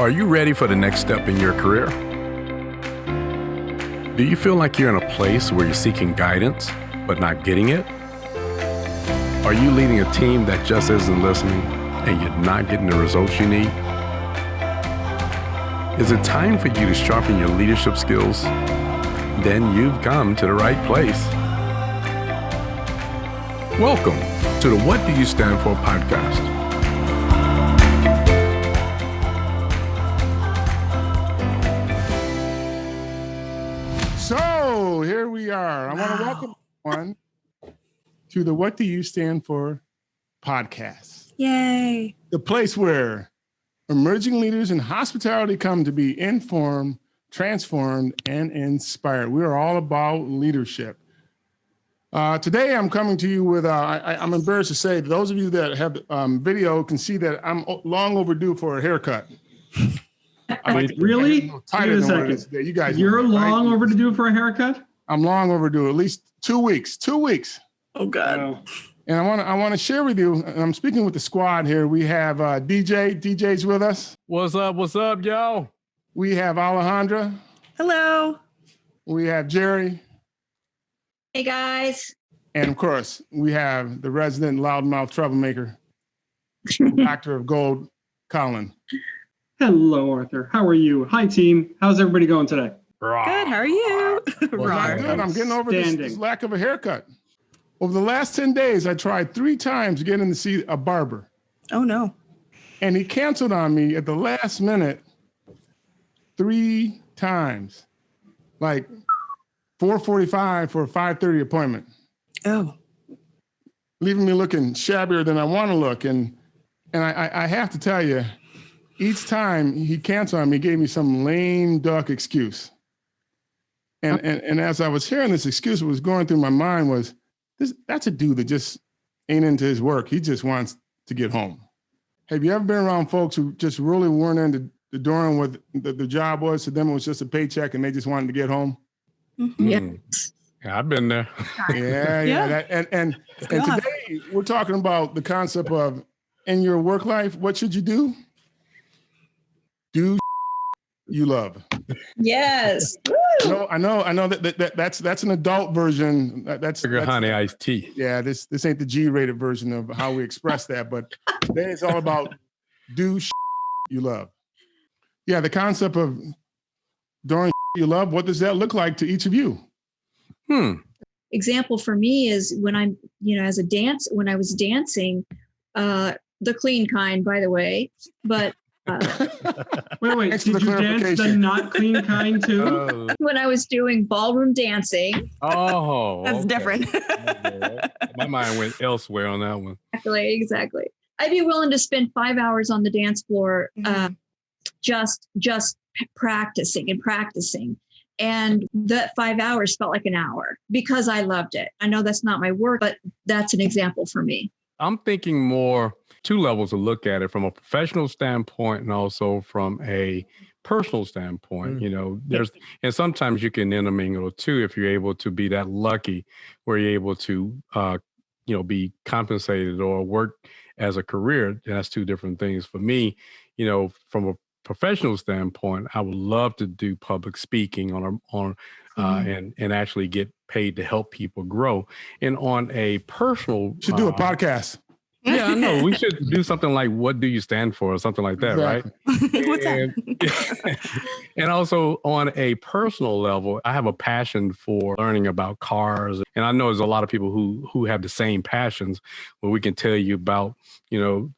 Are you ready for the next step in your career? Do you feel like you're in a place where you're seeking guidance, but not getting it? Are you leading a team that just isn't listening and you're not getting the results you need? Is it time for you to sharpen your leadership skills? Then you've come to the right place. Welcome to the What Do You Stand For podcast. So here we are. I want to welcome everyone to the What Do You Stand For podcast. Yay. The place where emerging leaders in hospitality come to be informed, transformed, and inspired. We are all about leadership. Today, I'm coming to you with, I'm embarrassed to say, those of you that have video can see that I'm long overdue for a haircut. Really? Tighter than what it is today. You guys, you're long overdue for a haircut? I'm long overdue, at least 2 weeks. 2 weeks. Oh God. Wow. And I want to share with you, and I'm speaking with the squad here. We have DJ. DJ's with us. What's up, y'all? We have Alejandra. Hello. We have Jerry. Hey guys. And of course, we have the resident loudmouth troublemaker, actor of gold, Colin. Hello, Arthur. How are you? Hi, team. How's everybody going today? Good. How are you? I'm good. I'm getting over this lack of a haircut. Over the last 10 days, I tried 3 times getting to see a barber. Oh no. And he canceled on me at the last minute 3 times. Like 4:45 for a 5:30 appointment. Oh. Leaving me looking shabbier than I want to look. And I have to tell you, each time he canceled on me, he gave me some lame duck excuse. And as I was hearing this excuse, what was going through my mind was, that's a dude that just ain't into his work. He just wants to get home. Have you ever been around folks who just really weren't into doing what the job was? To them, it was just a paycheck and they just wanted to get home? Mm-hmm. Yeah, I've been there. Yeah. And today we're talking about the concept of, in your work life, what should you do? Do you love. Yes. I know that's an adult version. That's honey iced tea. Yeah, this ain't the G-rated version of how we express that, but today it's all about do you love. Yeah, the concept of doing you love, what does that look like to each of you? Example for me is when I'm, when I was dancing, the clean kind, by the way, but wait, Thanks did for the you dance the not clean kind too? when I was doing ballroom dancing. Oh, That's different. My mind went elsewhere on that one. Exactly. I'd be willing to spend 5 hours on the dance floor, just practicing. And that 5 hours felt like an hour because I loved it. I know that's not my work, but that's an example for me. I'm thinking more 2 levels to look at it, from a professional standpoint and also from a personal standpoint. And sometimes you can intermingle too if you're able to be that lucky where you're able to be compensated or work as a career. That's 2 different things. For me, from a professional standpoint, I would love to do public speaking and actually get paid to help people grow. And on a personal, should do a podcast. Yeah, I know. We should do something like "What Do You Stand For" or something like that, Exactly. right? What's that? And also on a personal level, I have a passion for learning about cars. And I know there's a lot of people who have the same passions where we can tell you about,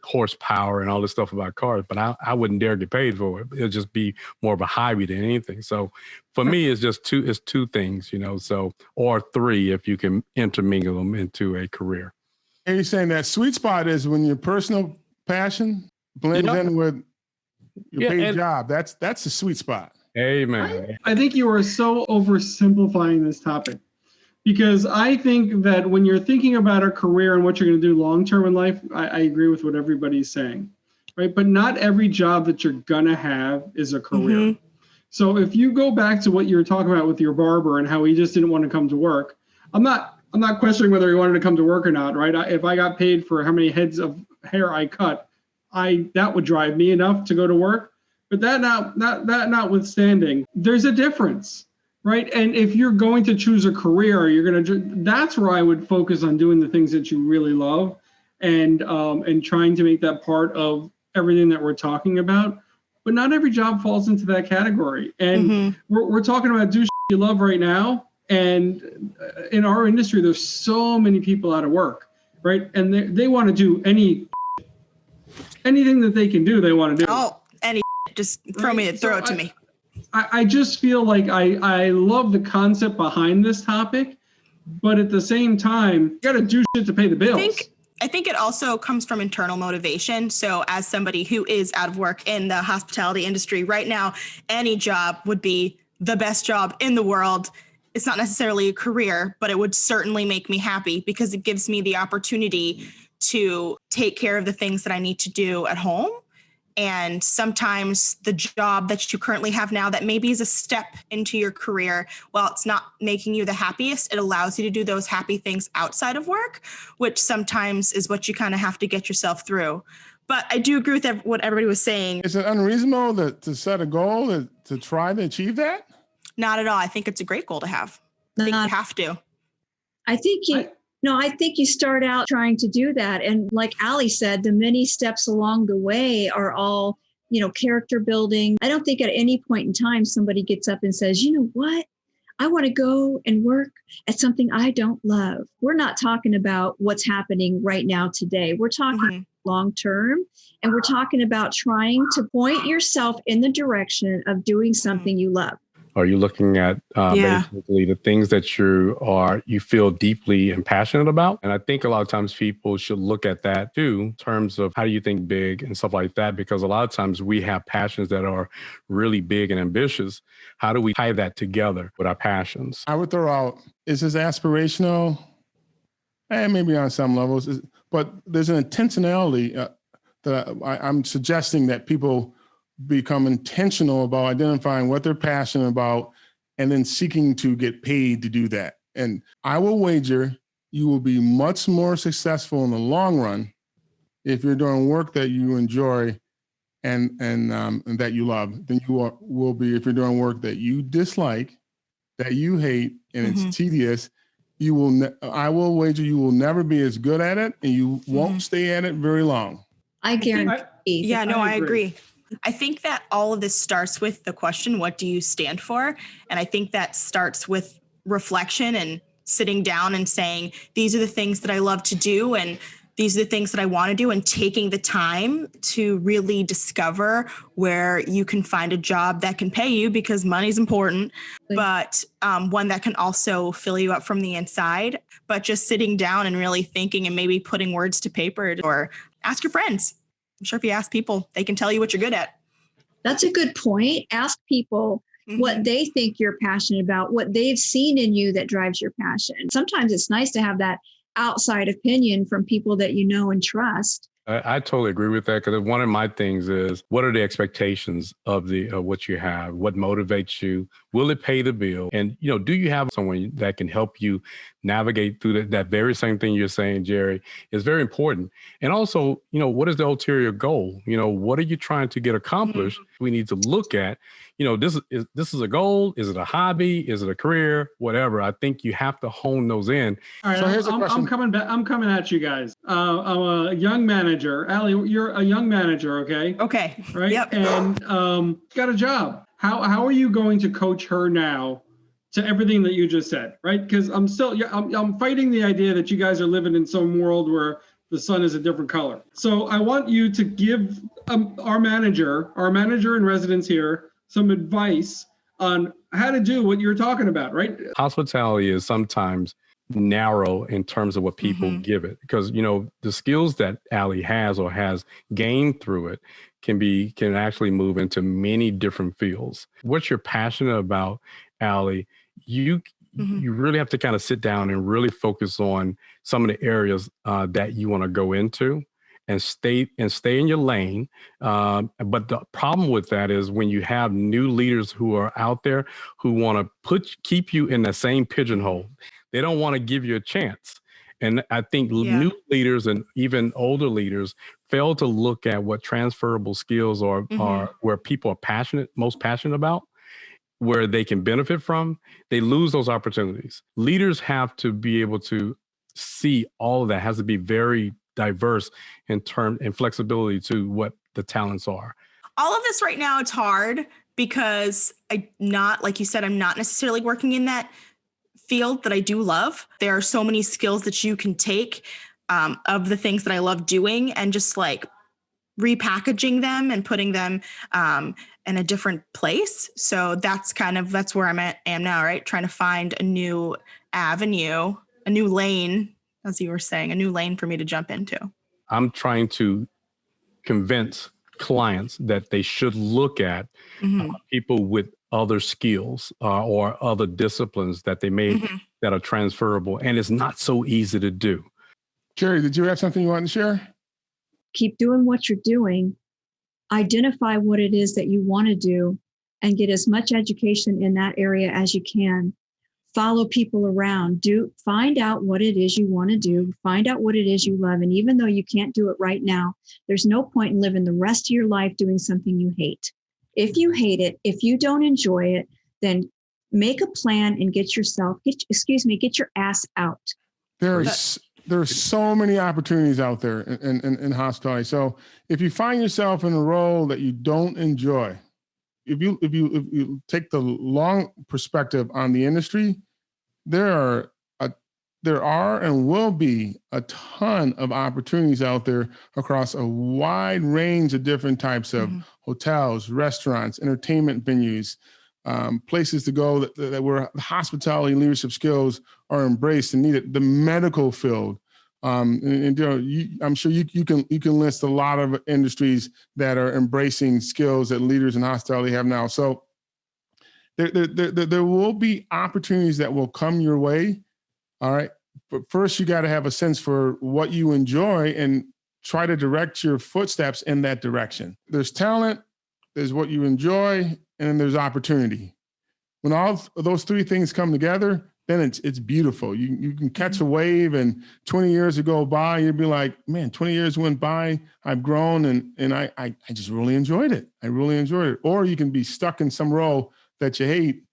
horsepower and all this stuff about cars, but I wouldn't dare get paid for it. It'll just be more of a hobby than anything. So for me, it's just 2 things, or 3 if you can intermingle them into a career. And you're saying that sweet spot is when your personal passion blends in with your paid job. That's the sweet spot. Amen. I think you are so oversimplifying this topic, because I think that when you're thinking about a career and what you're going to do long-term in life, I agree with what everybody's saying, right? But not every job that you're going to have is a career. Mm-hmm. So if you go back to what you were talking about with your barber and how he just didn't want to come to work, I'm not questioning whether he wanted to come to work or not, right? If I got paid for how many heads of hair I cut, that would drive me enough to go to work. But that notwithstanding, there's a difference, right? And if you're going to choose a career, that's where I would focus on doing the things that you really love, and trying to make that part of everything that we're talking about. But not every job falls into that category, and we're talking about do you love right now. And in our industry, there's so many people out of work, right? And they want to do anything that they can do. They want to do. Oh, just throw it to me. I just feel like I love the concept behind this topic, but at the same time, you got to do shit to pay the bills. I think it also comes from internal motivation. So as somebody who is out of work in the hospitality industry right now, any job would be the best job in the world. It's not necessarily a career, but it would certainly make me happy because it gives me the opportunity to take care of the things that I need to do at home. And sometimes the job that you currently have now that maybe is a step into your career, while it's not making you the happiest, it allows you to do those happy things outside of work, which sometimes is what you kind of have to get yourself through. But I do agree with what everybody was saying. Is it unreasonable to set a goal to try to achieve that? Not at all. I think it's a great goal to have. I think you have to. I think you start out trying to do that. And like Ali said, the many steps along the way are all, character building. I don't think at any point in time somebody gets up and says, you know what? I want to go and work at something I don't love. We're not talking about what's happening right now today. We're talking long term, and we're talking about trying to point yourself in the direction of doing something you love. Are you looking at basically the things that you feel deeply and passionate about? And I think a lot of times people should look at that too, in terms of how do you think big and stuff like that? Because a lot of times we have passions that are really big and ambitious. How do we tie that together with our passions? I would throw out, is this aspirational? Maybe on some levels, but there's an intentionality that I'm suggesting that people become intentional about identifying what they're passionate about and then seeking to get paid to do that. And I will wager you will be much more successful in the long run if you're doing work that you enjoy and that you love than you will be if you're doing work that you dislike, that you hate, and it's tedious. I will wager you will never be as good at it, and you won't stay at it very long. I guarantee. I agree. I think that all of this starts with the question, what do you stand for? And I think that starts with reflection and sitting down and saying, these are the things that I love to do, and these are the things that I want to do, and taking the time to really discover where you can find a job that can pay you, because money's important, but one that can also fill you up from the inside. But just sitting down and really thinking and maybe putting words to paper, or ask your friends. I'm sure if you ask people, they can tell you what you're good at. That's a good point. Ask people what they think you're passionate about, what they've seen in you that drives your passion. Sometimes it's nice to have that outside opinion from people that you know and trust. I totally agree with that, because one of my things is, what are the expectations of what you have? What motivates you? Will it pay the bill? And, do you have someone that can help you navigate through that very same thing you're saying, Jerry, is very important. And also, what is the ulterior goal? What are you trying to get accomplished? We need to look at, this is a goal. Is it a hobby? Is it a career? Whatever. I think you have to hone those in. All right, so here's a question. I'm coming back. I'm coming at you guys. I'm a young manager. Ali, you're a young manager, okay? Okay. Right. Yep. And got a job. How are you going to coach her now to everything that you just said? Right? Because I'm fighting the idea that you guys are living in some world where the sun is a different color. So I want you to give our manager in residence here, some advice on how to do what you're talking about, right? Hospitality is sometimes narrow in terms of what people give it, because, the skills that Ali has or has gained through it can actually move into many different fields. What you're passionate about, Ali, you really have to kind of sit down and really focus on some of the areas that you want to go into. And stay in your lane. But the problem with that is when you have new leaders who are out there who want to keep you in the same pigeonhole, they don't want to give you a chance. And I think Yeah. new leaders and even older leaders fail to look at what transferable skills are where people are most passionate about, where they can benefit from. They lose those opportunities. Leaders have to be able to see all of that, has to be very diverse in term and flexibility to what the talents are. All of this right now, it's hard because like you said, I'm not necessarily working in that field that I do love. There are so many skills that you can take of the things that I love doing and just like repackaging them and putting them in a different place. So that's where am now, right? Trying to find a new avenue, a new lane, as you were saying, a new lane for me to jump into. I'm trying to convince clients that they should look at people with other skills or other disciplines that they may that are transferable, and it's not so easy to do. Jerry, did you have something you wanted to share? Keep doing what you're doing. Identify what it is that you want to do and get as much education in that area as you can. Follow people around. Find out what it is you want to do. Find out what it is you love. And even though you can't do it right now, there's no point in living the rest of your life doing something you hate. If you hate it, if you don't enjoy it, then make a plan and get your ass out. There's so many opportunities out there in hospitality. So if you find yourself in a role that you don't enjoy, if you take the long perspective on the industry, there are and will be a ton of opportunities out there across a wide range of different types of hotels, restaurants, entertainment venues, places to go that where hospitality leadership skills are embraced and needed. The medical field. I'm sure you can list a lot of industries that are embracing skills that leaders in hospitality have now. So there will be opportunities that will come your way. All right. But first you got to have a sense for what you enjoy and try to direct your footsteps in that direction. There's talent, there's what you enjoy, and then there's opportunity. When all of those three things come together, then it's beautiful. You can catch a wave, and 20 years go by, you'd be like, man, 20 years went by, I've grown, and I just really enjoyed it. I really enjoyed it. Or you can be stuck in some role that you hate,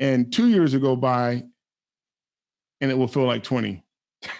and 2 years go by, and it will feel like 20.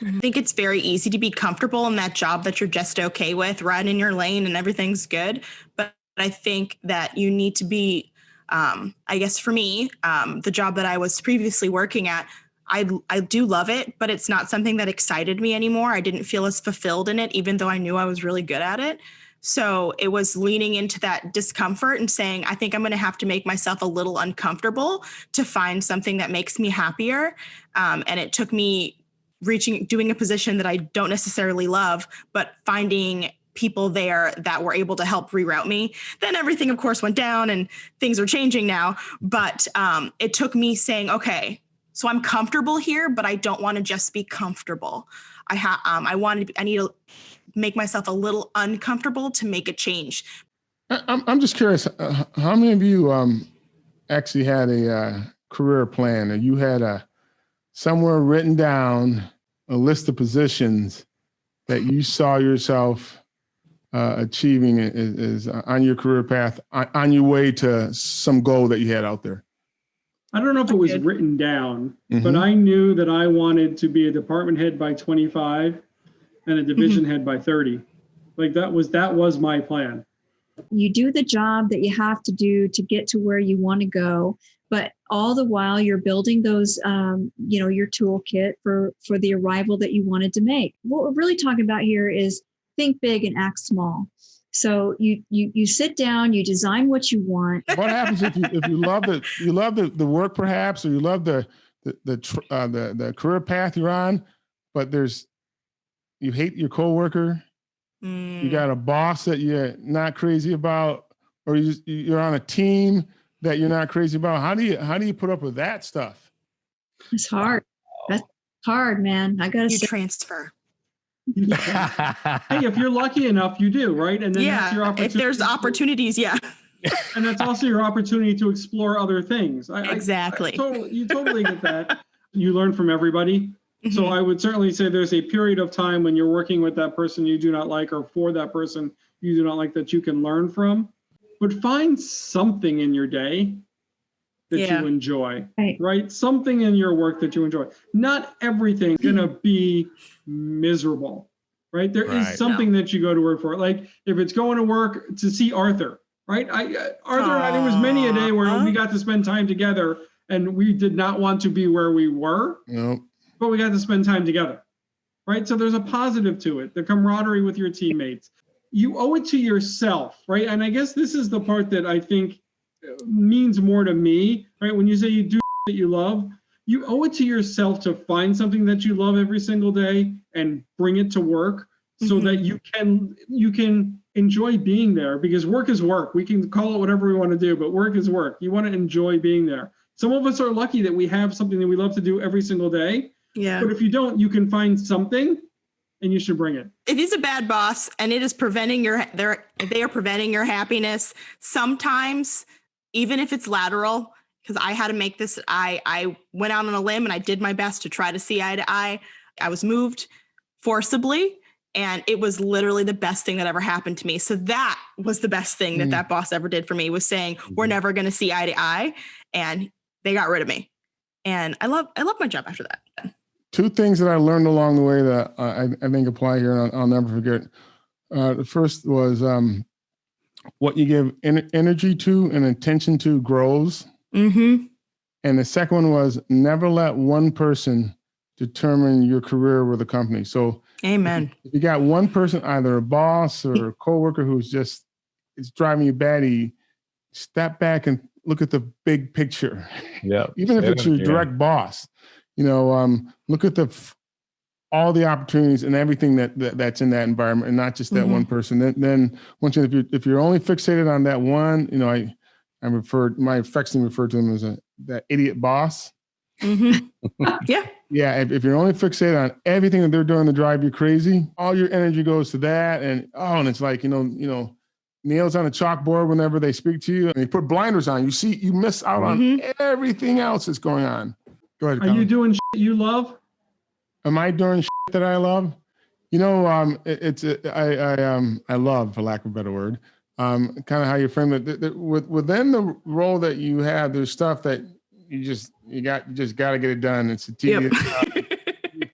I think it's very easy to be comfortable in that job that you're just okay with, right in your lane and everything's good. But I think that you need to be, I guess for me, the job that I was previously working at, I do love it, but it's not something that excited me anymore. I didn't feel as fulfilled in it, even though I knew I was really good at it. So it was leaning into that discomfort and saying, I think I'm going to have to make myself a little uncomfortable to find something that makes me happier. And it took me doing a position that I don't necessarily love, but finding people there that were able to help reroute me. Then everything, of course, went down and things are changing now. But it took me saying, okay, so I'm comfortable here, but I don't want to just be comfortable. I need to make myself a little uncomfortable to make a change. I'm just curious, how many of you actually had a career plan, or you had somewhere written down a list of positions that you saw yourself achieving is on your career path, on your way to some goal that you had out there? I don't know if it was written down, but I knew that I wanted to be a department head by 25 and a division head by 30. Like that was my plan. You do the job that you have to do to get to where you want to go, but all the while you're building those, your toolkit for the arrival that you wanted to make. What we're really talking about here is think big and act small. So you sit down, you design what you want. What happens if you love the work perhaps, or you love the career path you're on, but you hate your coworker, you got a boss that you're not crazy about, or you're on a team that you're not crazy about? How do you put up with that stuff? It's hard. That's hard, man. I gotta say. Transfer. Hey, if you're lucky enough, you do, right? And then that's your opportunity. If there's opportunities, yeah. And that's also your opportunity to explore other things. Exactly. You totally get that. You learn from everybody. So Mhm. I would certainly say there's a period of time when you're working with that person you do not like, or for that person you do not like, that you can learn from. But find something in your day that Yeah. you enjoy, Right. right? Something in your work that you enjoy. Not everything's gonna be miserable, right? There is Right. something that you go to work for. Like if it's going to work to see Arthur, right? Arthur and I, there was many a day where Aw. we got to spend time together, and we did not want to be where we were, No. but we got to spend time together, right? So there's a positive to it, the camaraderie with your teammates. You owe it to yourself, right? And I guess this is the part that I think means more to me, right? When you say you do that you love, you owe it to yourself to find something that you love every single day and bring it to work, so Mhm. that you can enjoy being there, because work is work. We can call it whatever we want to do, but work is work. You want to enjoy being there. Some of us are lucky that we have something that we love to do every single day. Yeah. But if you don't, you can find something and you should bring it. It is a bad boss, and it is preventing they are preventing your happiness. Sometimes, even if it's lateral, because I had to make this, I went out on a limb and I did my best to try to see eye to eye. I was moved forcibly, and it was literally the best thing that ever happened to me. So that was the best thing that that boss ever did for me, was saying, we're never going to see eye to eye. And they got rid of me. And I love my job after that. Two things that I learned along the way that I think apply here, and I'll never forget. The first was what you give energy to and attention to grows. Mm-hmm. And the second one was never let one person determine your career with a company. So Amen. if you got one person, either a boss or a coworker who's just, it's driving you batty, step back and look at the big picture. Yeah. Even if it's your direct boss, look at all the opportunities and everything that's in that environment, and not just that one person. Then once if you're only fixated on that one, my affection referred to them as that idiot boss. Mm-hmm. Yeah. Yeah. If you're only fixated on everything that they're doing to drive you crazy, all your energy goes to that. And it's like, nails on a chalkboard whenever they speak to you, and you put blinders on, you miss out on everything else that's going on. Go ahead, Are Colin. you doing shit you love? Am I doing shit that I love? I love, for lack of a better word, kind of how you frame it. Within the role that you have, there's stuff that you just got to get it done. It's a tedious.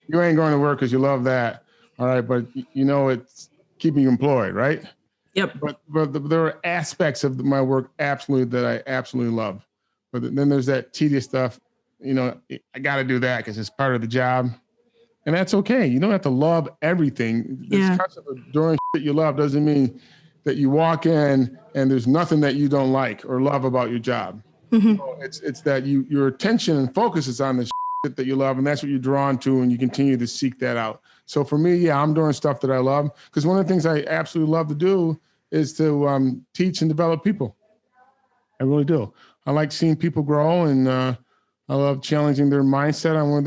You ain't going to work because you love that, all right? But it's keeping you employed, right? Yep. But there are aspects of my work absolutely that I absolutely love. But then there's that tedious stuff. I got to do that because it's part of the job. And that's okay. You don't have to love everything. This concept of doing shit you love doesn't mean that you walk in and there's nothing that you don't like or love about your job. So it's that your attention and focus is on the shit that you love, and that's what you're drawn to, and you continue to seek that out. So for me, I'm doing stuff that I love, because one of the things I absolutely love to do is to teach and develop people. I really do. I like seeing people grow, and I love challenging their mindset on where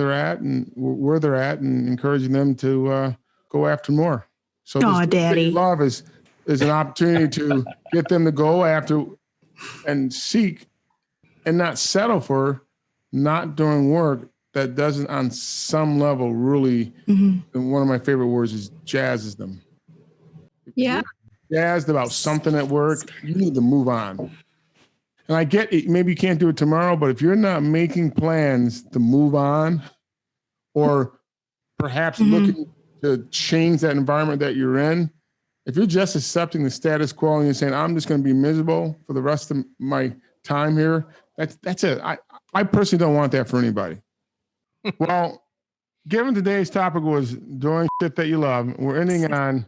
they're at and encouraging them to go after more. So this Daddy. love is an opportunity to get them to go after and seek and not settle for not doing work that doesn't on some level really, and one of my favorite words is jazzes them. Yeah. Jazzed about something at work, you need to move on. And I get it, maybe you can't do it tomorrow, but if you're not making plans to move on, or perhaps looking to change that environment that you're in, if you're just accepting the status quo and you're saying, I'm just going to be miserable for the rest of my time here, that's it. I personally don't want that for anybody. Well, given today's topic was doing shit that you love, we're ending on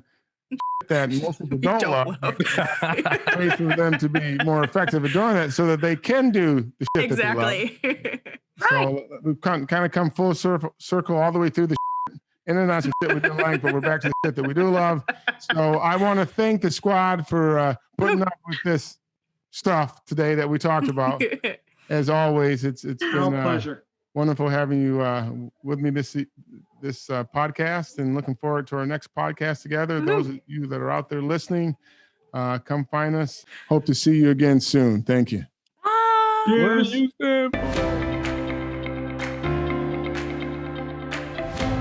that most people don't love. Ways for them to be more effective at doing that so that they can do the shit that they love. Exactly. So we've kind of come full circle all the way through the shit, in and out of shit we didn't like, but we're back to the shit that we do love. So I want to thank the squad for putting up with this stuff today that we talked about. As always, it's been pleasure. Wonderful having you with me this podcast, and looking forward to our next podcast together. Those of you that are out there listening, come find us. Hope to see you again soon. Thank you. Cheers.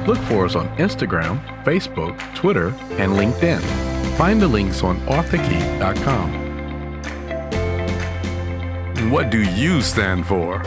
Look for us on Instagram, Facebook, Twitter, and LinkedIn. Find the links on authorkey.com. What do you stand for?